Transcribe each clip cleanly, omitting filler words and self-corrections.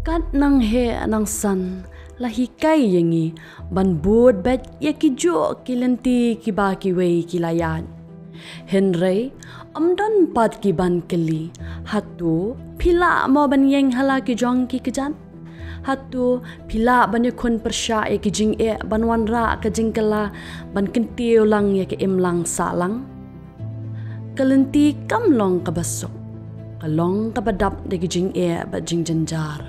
Kat nang he nang san lahikai yangi ban bod bet ya ki jo ki lenti ki ba ki wei ki layan. Henry amdan pad ki ban keli hatu pila mo ban yeng hala ki jong ki kejan. Hatu pila ban yakun persya ya ki jing e ban wan ra ka jing kala ban kentiu lang ya ki imlang salang. Kelenti kamlong kabasok. Kalong kabadap de ki jing e ba jing janjar.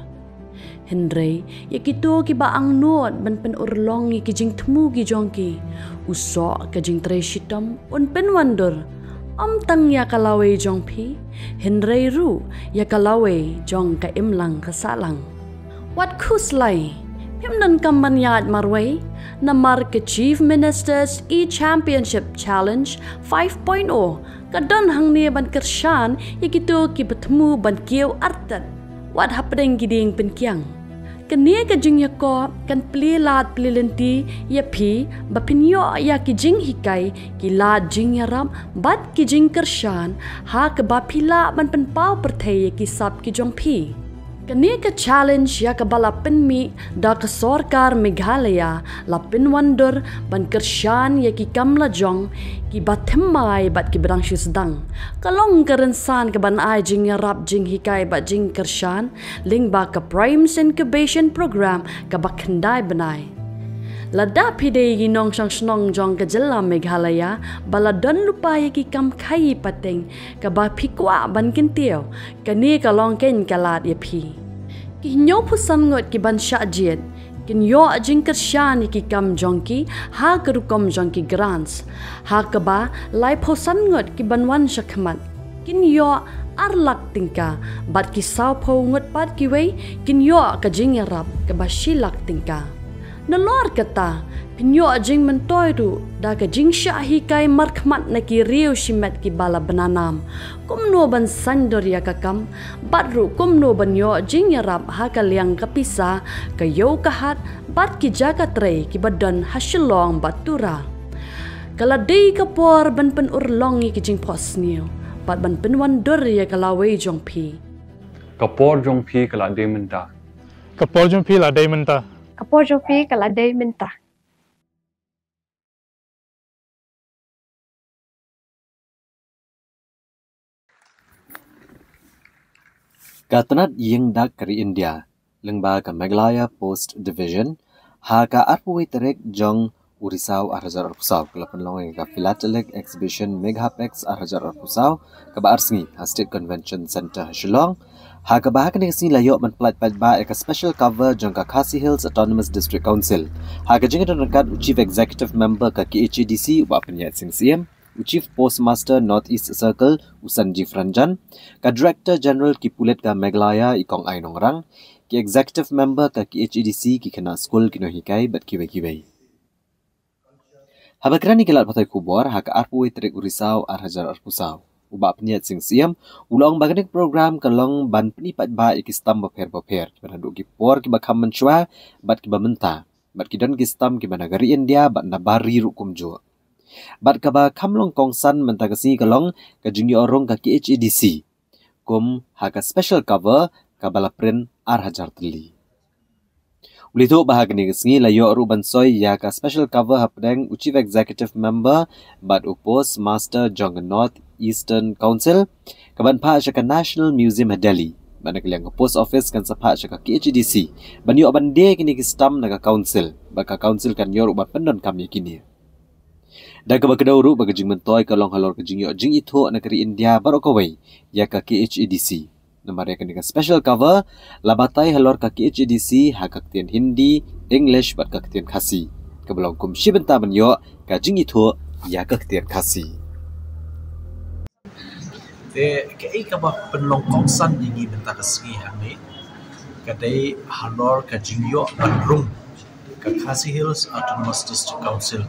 Henry, ya kito ki ba ang nuot ban pen urlong ki jing temu ki jongki. Usok ka jing treshitam un pen wandor. Tang ya kalawe jong pi. Henry ru ya kalawe jong ka imlang kasalang. Wat kuslay? Pimnan kamban yad marway na mark Chief Minister's E-Championship Challenge 5.0 kadon hang ni ban kersyan ya kito ki betemu ban kieu artat. Wat hapdeng giding penkiang. Kenia ka jing yako kan plilat plilenti ya pi bapinyo ya ki jing hikai ki lad jing yaram bat ki jing kersyan ha ke bapila ban penpau perthai ya ki sap ki jong pi. Kenia ka challenge ya ka balapen mi da ka sorkar Meghalaya lapin wandur ban kersyan ya ki kamla jong ki bathemai bat ki berang sedang. Kalong kerensan ke ban ai jing yarap jing hikai bat jing kersyan Lyngba ka Primes Incubation Program ka bakhendai benai. Lada pide ginong sang snong jong ka jela Meghalaya baladon lupa ya ki kam khai pateng ka ba phikwa ban kintiao kani ka long ken kalat ya phi. Ki nyo pusan ngot ki ban sha jiet kin yo jing kersyan ki kam jongki ha kerukom jongki grants ha ka ba lai pusan ngot ki ban wan shakmat kin yo arlak tingka bat ki saw po ngot pat ki wei kin yo ka jing yarap ka ba shilak tingka. Nalor kata, pinyo jing mentoy tu, da ka jing syahi kai markmat na ki riu shimet ki bala benanam. Kumno ban sandor ya kakam, batru kumno ban yo jing yarap ha ka liang kapisa, ka yo kahat, bat ki jaga tre ki badan hasilong batura. Kaladei kapor ban pen urlongi ki jing pos niyo, bat ban pen wandor ya kalawe jong pi. Kapor jong pi kaladei menta. Kapor jong pi ladei menta. Kapor jopi kaladei minta. Katanat ying dak kari India, Lyngba ka Meghalaya Post Division, ha ka arpuwi terek jong Urisau arhajar arpusaw, kalapan long ka Philatelic Exhibition MEGHAPEX arhajar arpusaw, ka ba arsngi ha State Convention Center Shillong, ha ka bahag ni kasi layo man plat ba ka special cover jong ka Khasi Hills Autonomous District Council. Ha ka jingat rekat Chief Executive Member ka KHADC wa penyat sing CM, Chief Postmaster Northeast Circle Usanjif Ranjan, ka Director General ki Pulit ka Meghalaya Ikong Ainong Rang, ki Executive Member ka KHADC ki kena school kinohikai bat kiwe-kiwe. Habakrani kilat patay kubor ha ka arpuwi trek Urisau arhajar arpusaw. Uba peniat sing siam ulong baganik program kalong ban penipat ba ikistam baper banadu ki por ki bakam menchua bat ki bamenta bat ki don ki stam ki banagari India bat nabari rukum jo bat ka ba kamlong kongsan mentagasi kalong ka jingyo orong ka KHADC kum ha ka special cover ka balaprin arhajar teli. Ulito bahagni ngi layo ruban soy ya ka special cover hapdeng Chief Executive Member bat upos Master Jong North Eastern Council kaban pa siya ka National Museum Delhi banaglyang post office kan sa pa siya ka KHADC banyo bande kini kistam naga council baka council kan yor ubat pendon kami kini daga bagadauru bagajing mentoy kalong halor kajing yo jingithuh na kari India baroh kawei ya ka KHADC namanya kini special cover labatai halor ka KHADC hakaktian Hindi English bat kaktian Khasi kabelong kum shibenta banyo ka jingithuh ya kaktian Khasi. Kaya ka ba penlong kongsan dingi benta kasgi hami kadai halor ka jingyo bandrung ka Khasi Hills Autonomous District Council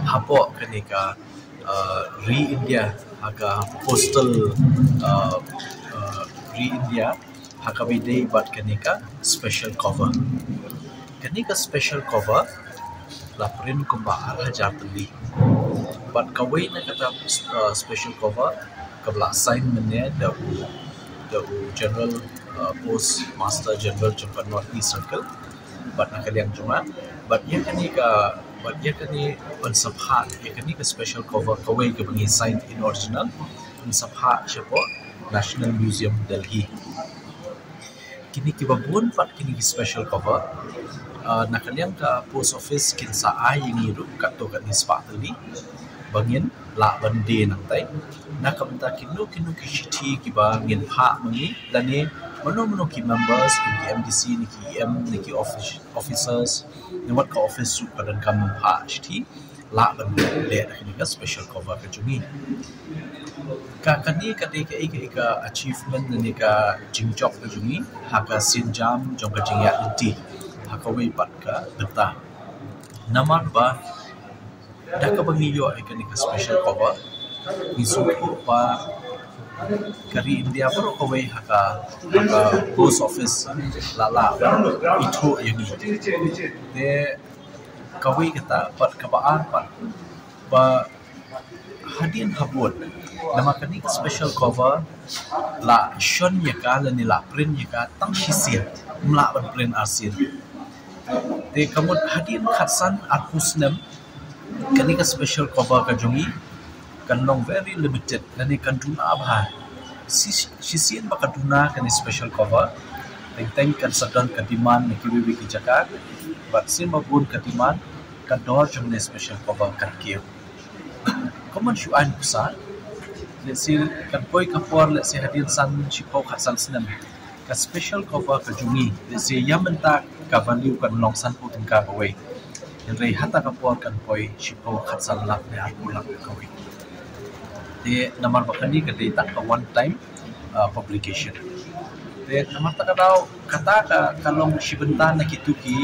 hapo kani ka Re India aga postal Re India hakabide bat kani ka special cover laprin kumba arhajar teli bat kawei na kata special cover kabla assignment ne the general post Master General jumpa North East Circle bat nakaliang cuma bat ia kani pensabha ia kani ke special cover kawei ke bengi signed in original pensabha siapa National Museum Delhi kini kibabun pat kini special cover nakaliang ka post office kinsa ai ngiru kato kan hispa tali bangin la bande nang tai nakamta kinu kishiti kiba ngin pha mangi dani mano ki members ki MDC ni ki EM ni ki officers ni wat ka office su kadan kam pha shiti la bande le kini ka special cover ka jungi ka kani ka de ka achievement ni ka jingjok ka jungi haka sinjam jong ka jingya inti kawei pat ka beta namar ba dah ka bangiyo ay ka special cover misuko pa kari India baroh kawei haka post office lala itu yang ni de kawei kata pat kabaan pat ba hadian habun nama kani special cover la shon yaka la ni la print yaka tang hisian mla ban print asin de kamut hadian khatsan akusnem kani ka special cover ka jungi kan long very limited nani kan duna abha sisian ba kaduna kani special cover teng kan sadan ka demand ni kiwi ki jakat but sin mabun ka demand ka dor jumne special cover kan kiyo common shuan kusa let's say kan poi ka por let's say hadian san chipo khatsan snem ka special cover ka jungi let's say yamenta ka value kan long san po teng ka kawei yang rei hata ka por kan poi chipo khatsan lak ne arpulak kawei de namar bakani ka data ka one time publication de namar ta kadau kata ka kalong shibenta nakituki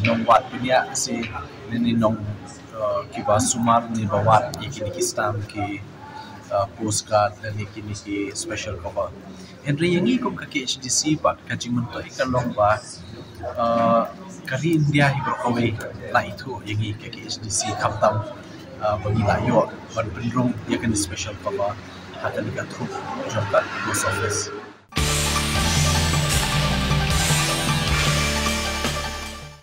nong wat punya si ni nong kiba sumar ni bawat ikini ki stamp ki postcard dan ikini ki special cover Henry yang ikom ka KHADC pat ka jingmento ikalong ba kari India hi berkawei la itu yang ka KHADC kaptam bagi layo ban pendrung dia kena special cover hata dekat trup jangka post office